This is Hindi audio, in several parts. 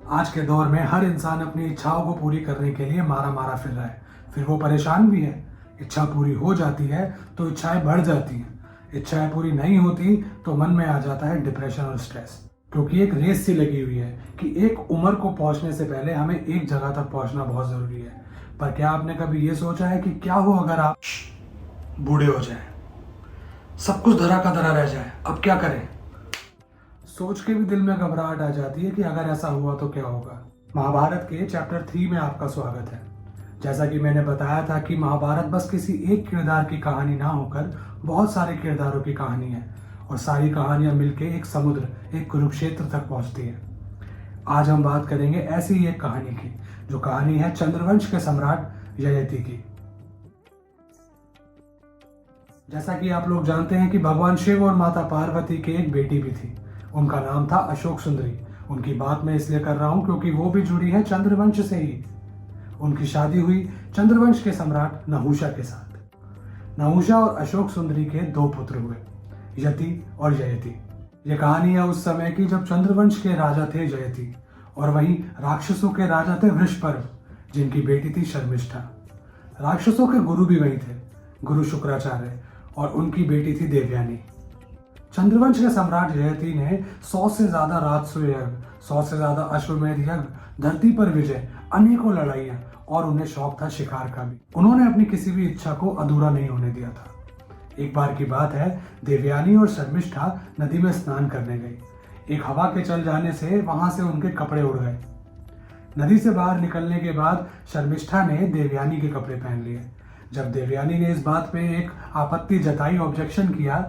आज के दौर में हर इंसान अपनी इच्छाओं को पूरी करने के लिए मारा मारा फिर रहा है। फिर वो परेशान भी है। इच्छा पूरी हो जाती है तो इच्छाएं बढ़ जाती हैं। इच्छाएं पूरी नहीं होती तो मन में आ जाता है डिप्रेशन और स्ट्रेस। क्योंकि एक रेस सी लगी हुई है कि एक उम्र को पहुंचने से पहले हमें एक जगह तक पहुंचना बहुत जरूरी है। पर क्या आपने कभी ये सोचा है कि क्या हो अगर आप बूढ़े हो जाएं, सब कुछ धरा का धरा रह जाए, अब क्या करें? सोच के भी दिल में घबराहट आ जाती है कि अगर ऐसा हुआ तो क्या होगा। महाभारत के चैप्टर 3 में आपका स्वागत है। जैसा कि मैंने बताया था कि महाभारत बस किसी एक किरदार की कहानी ना होकर बहुत सारे किरदारों की कहानी है और सारी कहानियां मिलकर एक समुद्र, एक कुरुक्षेत्र तक पहुंचती है। आज हम बात करेंगे ऐसी ही एक कहानी की, जो कहानी है चंद्रवंश के सम्राट ययाति की। जैसा कि आप लोग जानते हैं कि भगवान शिव और माता पार्वती की एक बेटी भी थी। उनका नाम था अशोक सुंदरी। उनकी बात मैं इसलिए कर रहा हूं क्योंकि वो भी जुड़ी है चंद्रवंश से ही। उनकी शादी हुई चंद्रवंश के सम्राट नहुषा के साथ। नहुषा और अशोक सुंदरी के 2 पुत्र हुए, यति और ययाति। ये कहानी है उस समय की जब चंद्रवंश के राजा थे ययाति और वहीं राक्षसों के राजा थे वृषपर्व, जिनकी बेटी थी शर्मिष्ठा। राक्षसों के गुरु भी वही थे, गुरु शुक्राचार्य, और उनकी बेटी थी देवयानी। चंद्रवंश के सम्राट ययाति ने 100 से ज्यादा राजसूय यज्ञ, 100 से ज्यादा अश्वमेध यज्ञ, धरती पर विजय, अनेकों लड़ाइयां, और उन्हें शौक था शिकार का भी। उन्होंने अपनी किसी भी इच्छा को अधूरा नहीं होने दिया था। एक बार की बात है, देवयानी और शर्मिष्ठा नदी में स्नान करने गई। एक हवा के चल जाने से वहां से उनके कपड़े उड़ गए। नदी से बाहर निकलने के बाद शर्मिष्ठा ने देवयानी के कपड़े पहन लिए। जब देवयानी ने इस बात पे एक आपत्ति जताई, ऑब्जेक्शन किया,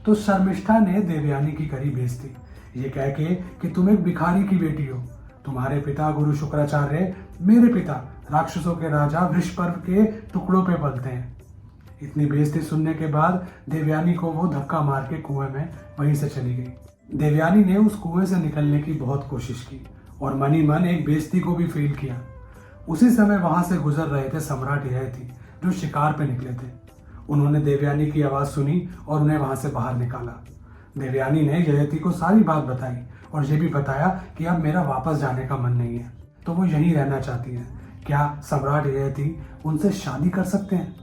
तो शर्मिष्ठा ने देवयानी की करी बेइज्जती, ये कह के कि तुम एक भिखारी की बेटी हो। तुम्हारे पिता गुरु शुक्राचार्य, मेरे पिता राक्षसों के राजा वृषपर्व के टुकड़ों पे पलते हैं। इतनी बेइज्जती सुनने के बाद देवयानी को वो धक्का मार के कुएं में वहीं से चली गई। देवयानी ने उस कुएं से निकलने की बहुत कोशिश की और मन ही मन एक बेइज्जती को भी फील किया। उसी समय वहां से गुजर रहे थे सम्राट ययाति, जो शिकार पे निकले थे। उन्होंने देवयानी की आवाज सुनी और उन्हें वहां से बाहर निकाला। देवयानी ने ययाति को सारी बात बताई और ये भी बताया कि अब मेरा वापस जाने का मन नहीं है, तो वो यहीं रहना चाहती हैं। क्या सम्राट ययाति उनसे शादी कर सकते हैं?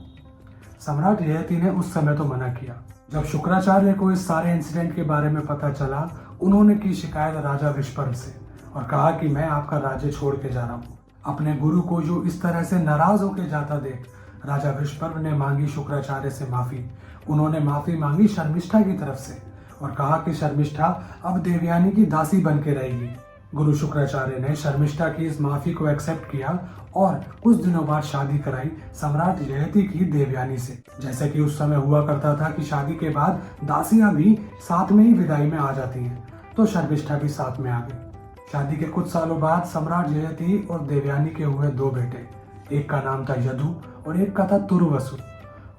सम्राट ययाति ने उस समय तो मना किया। जब शुक्राचार्य को इस सारे इंसिडेंट के बारे में पता चला, उन्होंने की शिकायत राजा वृषपर्व से और कहा कि मैं आपका राज्य छोड़ के जा रहा हूँ। अपने गुरु को जो इस तरह से नाराज होकर जाता देख राजा वृषपर्व ने मांगी शुक्राचार्य से माफी। उन्होंने माफी मांगी शर्मिष्ठा की तरफ से और कहा कि शर्मिष्ठा अब देवयानी की दासी बन के रहेगी। गुरु शुक्राचार्य ने शर्मिष्ठा की इस माफी को एक्सेप्ट किया और कुछ दिनों बाद शादी कराई सम्राट ययाति की देवयानी से। जैसे कि उस समय हुआ करता था कि शादी के बाद दासियां भी साथ में ही विदाई में आ जाती हैं, तो शर्मिष्ठा भी साथ में आ गई। शादी के कुछ सालों बाद सम्राट ययाति और देवयानी के हुए 2 बेटे। एक का नाम था यदु और एक का था तुरुवसु।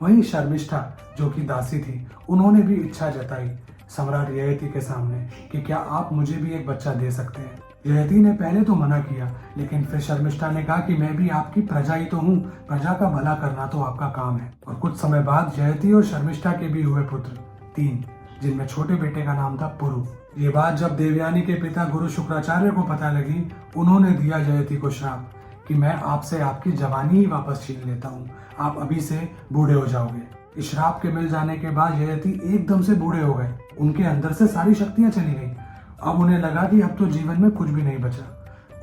वहीं शर्मिष्ठा, जो कि दासी थी, उन्होंने भी इच्छा जताई सम्राट ययाति के सामने कि क्या आप मुझे भी एक बच्चा दे सकते हैं। ययाति ने पहले तो मना किया, लेकिन फिर शर्मिष्ठा ने कहा कि मैं भी आपकी प्रजा ही तो हूँ, प्रजा का भला करना तो आपका काम है। और कुछ समय बाद ययाति और शर्मिष्ठा के भी हुए पुत्र 3, जिनमें छोटे बेटे का नाम था पुरु। ये बात जब देवयानी के पिता गुरु शुक्राचार्य को पता लगी, उन्होंने दिया ययाति को श्राप कि मैं आपसे आपकी जवानी ही वापस छीन लेता हूँ, आप अभी से बूढ़े हो जाओगे। इस श्राप के मिल जाने के बाद ययाति एकदम से बूढ़े हो गए। उनके अंदर से सारी शक्तियां चली गई। अब उन्हें लगा कि अब तो जीवन में कुछ भी नहीं बचा।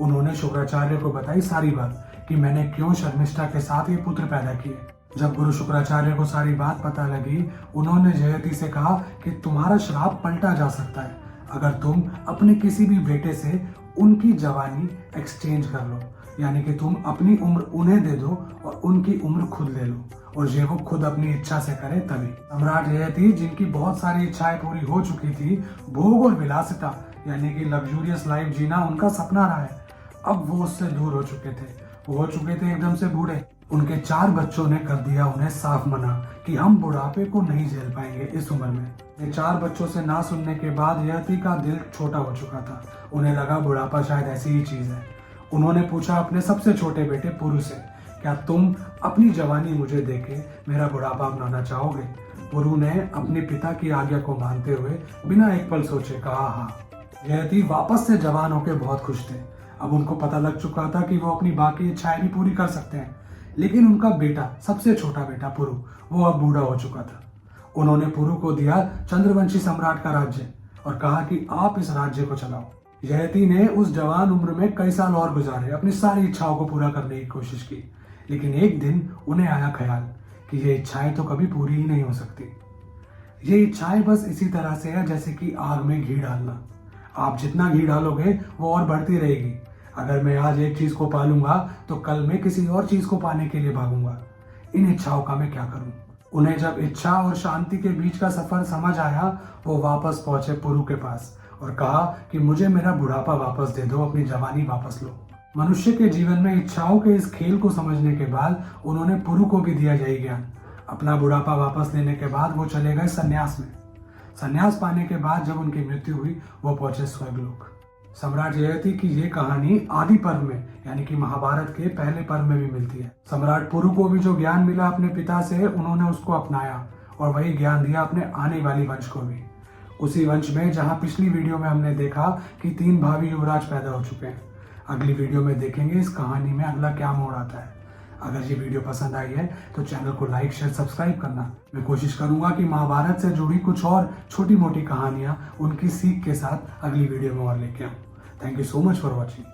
उन्होंने शुक्राचार्य को बताई सारी बात कि मैंने क्यों शर्मिष्ठा के साथ ये पुत्र पैदा किए। जब गुरु शुक्राचार्य को सारी बात पता लगी, उन्होंने ययाति से कहा कि तुम्हारा श्राप पलटा जा सकता है अगर तुम अपने किसी भी बेटे से उनकी जवानी एक्सचेंज कर लो, यानी कि तुम अपनी उम्र उन्हें दे दो और उनकी उम्र खुद ले लो, और ये वो खुद अपनी इच्छा से करे तभी। सम्राट ययाति, जिनकी बहुत सारी इच्छाएं पूरी हो चुकी थी, भोग और विलासिता यानी कि लग्जूरियस लाइफ जीना उनका सपना रहा है, अब वो उससे दूर हो चुके थे। वो हो चुके थे एकदम से बूढ़े। उनके 4 बच्चों ने कर दिया उन्हें साफ मना कि हम बुढ़ापे को नहीं झेल पाएंगे इस उम्र में। ये 4 बच्चों से ना सुनने के बाद ययाति का दिल छोटा हो चुका था। उन्हें लगा बुढ़ापा शायद ऐसी ही चीज है। उन्होंने पूछा अपने सबसे छोटे बेटे पुरु से, क्या तुम अपनी जवानी मुझे देके मेरा बुढ़ापा अपनाना चाहोगे? पुरु ने अपने पिता की आज्ञा को मानते हुए बिना एक पल सोचे कहा हाँ। ययाति वापस से जवान होकर बहुत खुश थे। अब उनको पता लग चुका था कि वो अपनी बाकी इच्छाएं भी पूरी कर सकते हैं, लेकिन उनका बेटा, सबसे छोटा बेटा पुरु, वो अब बूढ़ा हो चुका था। उन्होंने पुरु को दिया चंद्रवंशी सम्राट का राज्य और कहा कि आप इस राज्य को चलाओ। ययति ने उस जवान उम्र में कई साल और गुजारे, अपनी सारी इच्छाओं को पूरा करने की कोशिश की, लेकिन एक दिन उन्हें आया ख्याल कि ये इच्छाएं तो कभी पूरी ही नहीं हो सकती। ये इच्छाएं बस इसी तरह से है जैसे कि आग में घी डालना। आप जितना घी डालोगे वो और बढ़ती रहेगी। अगर मैं आज एक चीज को पालूंगा तो कल मैं किसी और चीज को पाने के लिए भागूंगा। इन इच्छाओं का मैं क्या करूं? उन्हें जब इच्छा और शांति के बीच का सफर समझ आया, वो वापस पहुंचे पुरु के पास और कहा कि मुझे मेरा बुढ़ापा वापस दे दो, अपनी जवानी वापस लो। मनुष्य के जीवन में इच्छाओं के इस खेल को समझने के बाद उन्होंने पुरु को भी दिया यही ज्ञान। अपना बुढ़ापा वापस लेने के बाद वो चले गए संन्यास में। संन्यास पाने के बाद जब उनकी मृत्यु हुई, वो पहुंचे स्वर्गलोक। सम्राट ययति की ये कहानी आदि पर्व में, यानी कि महाभारत के पहले पर्व में भी मिलती है। सम्राट पुरु को भी जो ज्ञान मिला अपने पिता से, उन्होंने उसको अपनाया और वही ज्ञान दिया अपने आने वाली वंश को भी। उसी वंश में जहां पिछली वीडियो में हमने देखा कि 3 भावी युवराज पैदा हो चुके हैं, अगली वीडियो में देखेंगे इस कहानी में अगला क्या मोड़ आता है। अगर ये वीडियो पसंद आई है तो चैनल को लाइक, शेयर, सब्सक्राइब करना। मैं कोशिश करूंगा कि महाभारत से जुड़ी कुछ और छोटी मोटी कहानियां उनकी सीख के साथ अगली वीडियो में और लेके आऊं। Thank you so much for watching.